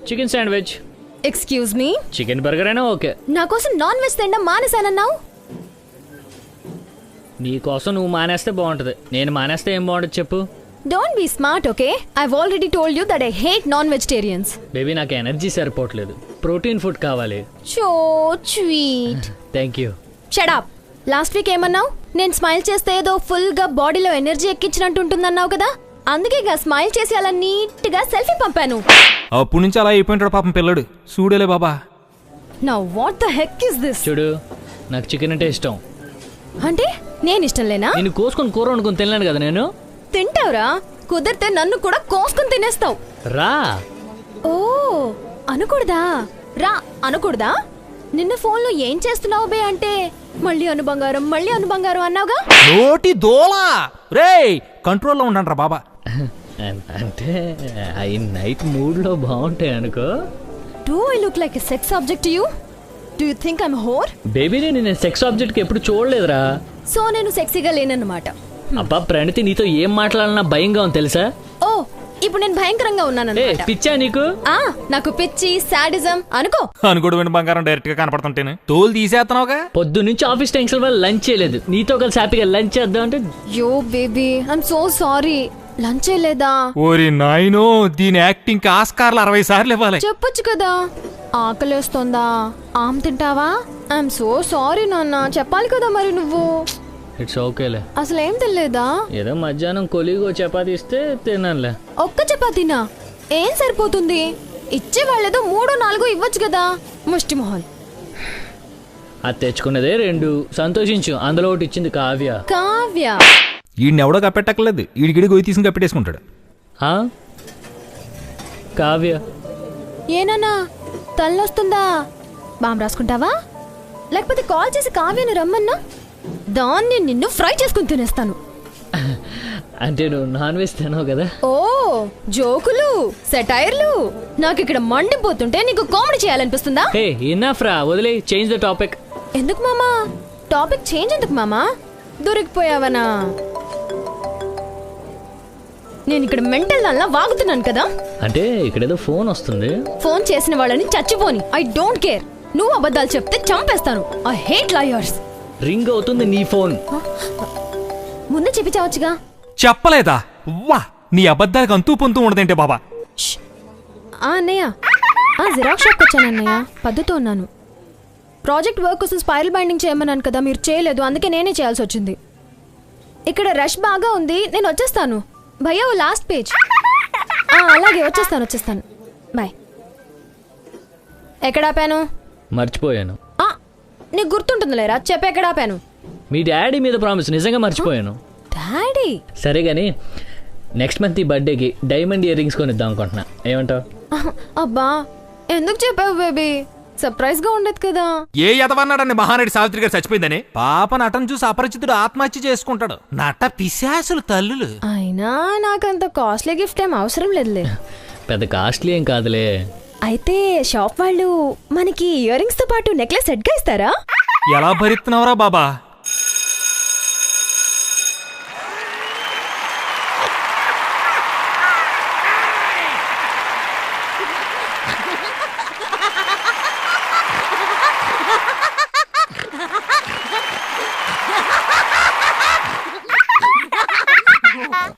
Chicken sandwich. Excuse me, chicken burger అయినా okay. నా కోసం నాన్ వెజ్ తినడం మానేశానన్నావు. నీ కోసం నువ్వు మానేస్తే బాగుంటుంది, నేను మానేస్తే ఏం బాగుంటుంది చెప్పు. Don't be smart, okay? I've already told you that I hate non vegetarians. Baby నాకు ఎనర్జీ సరిపోవట్లేదు, ప్రోటీన్ ఫుడ్ కావాలి. So sweet. Thank you. Shut up. Last week ఏమన్నావు? నేను స్మైల్ చేస్తే ఏదో ఫుల్ గా బాడీలో ఎనర్జీ ఎక్కించినట్టు ఉంటుందన్నావు కదా, అందుకే స్మైల్ చేసి అలా నీట్ గా సెల్ఫీ పంపాను. అప్పటి నుంచి అలా అయిపోయింటాడు పాపం పిల్లడు. చూడలే బాబా. Now what the heck is this? చూడు, నాకు చికెన్ అంటే ఇష్టం. అంటే నేను ఇష్టం లేనా? నేను కోసుకొని కూర వండుకొని తినలేను కదా నేను. తింటావురా, కుదిరితే నన్ను కూడా కోసుకొని తినేస్తావు. రా. ఓ అనకూడదా? రా అనకూడదా? నిన్న ఫోన్లో ఏం చేస్తున్నావు బే అంటే మళ్ళీ అను బంగారం అన్నావుగా. నోటి దోలా రేయ్, కంట్రోల్లో ఉండండి రా బాబా. అంటే అవి నైట్ మూడ్లో బాగుంటాయి అనుకో. Do I look like a sex object to you? Do you think I'm a whore? Baby నేను సెక్స్ ఆబ్జెక్ట్కి ఎప్పుడు చూడలేదురా. సో నేను సెక్సీగా లేనన్నమాట. అబ్బా ప్రణితి, నీతో ఏం మాట్లాడాలన్నా భయంగా ఉంది తెలుసా. ఓ ఇప్పుడు నేను భయంకరంగా ఉన్నానన్నమాట. పిచ్చా నీకు? నాకు పిచ్చి సాడిజం అనుకో. అనుకోడు బంగారం డైరెక్ట్ గా కనపడుతుంటేనే తోలు తీసేస్తున్నావుగా. పొద్దు నుంచి ఆఫీస్ టెన్షన్ వల్ల లంచ్ చేయలేదు, నీతో కలిసి హ్యాపీగా లంచ్ చేద్దాం అంటే. Yo baby I'm so sorry. Lunch లేదా? ఓరి నాయనో, దీని యాక్టింగ్ కి ఆస్కార్లు 60 సార్లు ఇవ్వాలి. చెప్పొచ్చు కదా. ఆకలేస్తుందా, ఆమ్ తింటావా? ఐఎమ్ సో సారీ నాన్న, చెప్పాలి కదా మరి నువ్వు. ఇట్స్ ఓకేలే. అసలు ఏం తినలేదా? ఏదో మధ్యాహ్నం కొలిగో చపాతీ ఇస్తే తిన్నానులే. ఒక్క చపాతీనా? ఏం సరిపోతుంది? ఇచ్చే వాళ్ళేదో 3-4 ఇవ్వచ్చు కదా. ముష్టి మొహన్. అది తెచ్చుకున్నదే 2, సంతోషించు. అందులో ఒకటి ఇచ్చింది కావ్య. కావ్య ఈయన ఎవడో కప్పెట్టక్కర్లేదు, ఈడిగిడి గొయ్యి తీసుకుని కప్పెట్టేసుకుంటాడు. కావ్య ఏనన్నా తల్లొస్తుందా? బాంబు రాసుకుంటావా? లేకపోతే కాల్ చేసి కావ్యను రమ్మన్నా, దాన్ని నిన్ను ఫ్రై చేసుకుని తినేస్తాను. అంటే నువ్వు నాన్ వెజ్ తినవు కదా. ఓ జోకులు, సెటైర్లు. నాకు ఇక్కడ మండిపోతుంటే నీకు కామెడీ చేయాలనిపిస్తుందా? హే ఇనఫ్ రా, వదిలే. Change the topic. ఎందుకు మామా? టాపిక్ చేంజ్ ఎందుకు మామా? దొరికిపోయావనా? నేను ఇక్కడ మెంటల్ దానిలా వాగుతున్నాను కదా. అంటే ఇక్కడేదో ఫోన్ వస్తుంది. ఫోన్ చేసిన వాళ్ళని చచ్చిపోని. I don't care. నువ్వు అబద్ధాలు చెప్తే చంపేస్తాను. I hate liars. రింగ్ అవుతుంది నీ ఫోన్. ముందే చెప్పించవచ్చుగా. చెప్పలేదా? వా, నీ అబద్ధాలకు అంతూ పొంతూ ఉండదేంటే బాబా. అన్నయ్య, జిరాక్స్ షాప్కి వచ్చాను అన్నయ్య. పద్ధతితో ఉన్నాను. ప్రాజెక్ట్ వర్క్ కోసం స్పైరల్ బైండింగ్ చేయమన్నాను కదా, మీరు చేయలేదు, అందుకే నేనే చేయాల్సి వచ్చింది. ఇక్కడ రష్ బాగా ఉంది, నేను వచ్చేస్తాను. భయ్యా లాస్ట్ పేజ్. అలాగే వచ్చేస్తాను. బాయ్. ఎక్కడ ఆపాను? మర్చిపోయాను. నీకు గుర్తుంటుంది లేరా? చెప్పు ఎక్కడ ఆపాను. మీ డాడీ మీద ప్రామిస్ నిజంగా మర్చిపోయాను. డాడీ? సరే గానీ నెక్స్ట్ మంత్ ఈ బర్త్డేకి డైమండ్ ఇయర్ రింగ్స్ కొనిద్దాం అనుకుంటున్నా, ఏమంటావు? అబ్బా ఎందుకు చెప్పావు బేబీ? సర్ప్రైజ్ గా ఉండదు కదా. ఏ ఎదవన్నాడని మహానటి సావిత్రి గారు చచ్చిపోయిందని. పాప నటన చూసి అపరిచితుడు ఆత్మహత్య చేసుకుంటాడు. నట పిశాసులు తల్లులు. అయినా నాకంత కాస్ట్లీ గిఫ్ట్ ఏం అవసరం లేదులే. పెద్ద కాస్ట్లీ ఏం కాదులే. అయితే షాప్ వాళ్ళు మనకి ఇయర్ రింగ్స్ తో పాటు నెక్లెస్ సెట్ గా ఇస్తారా? ఎలా భరిస్తున్నావురా బాబా?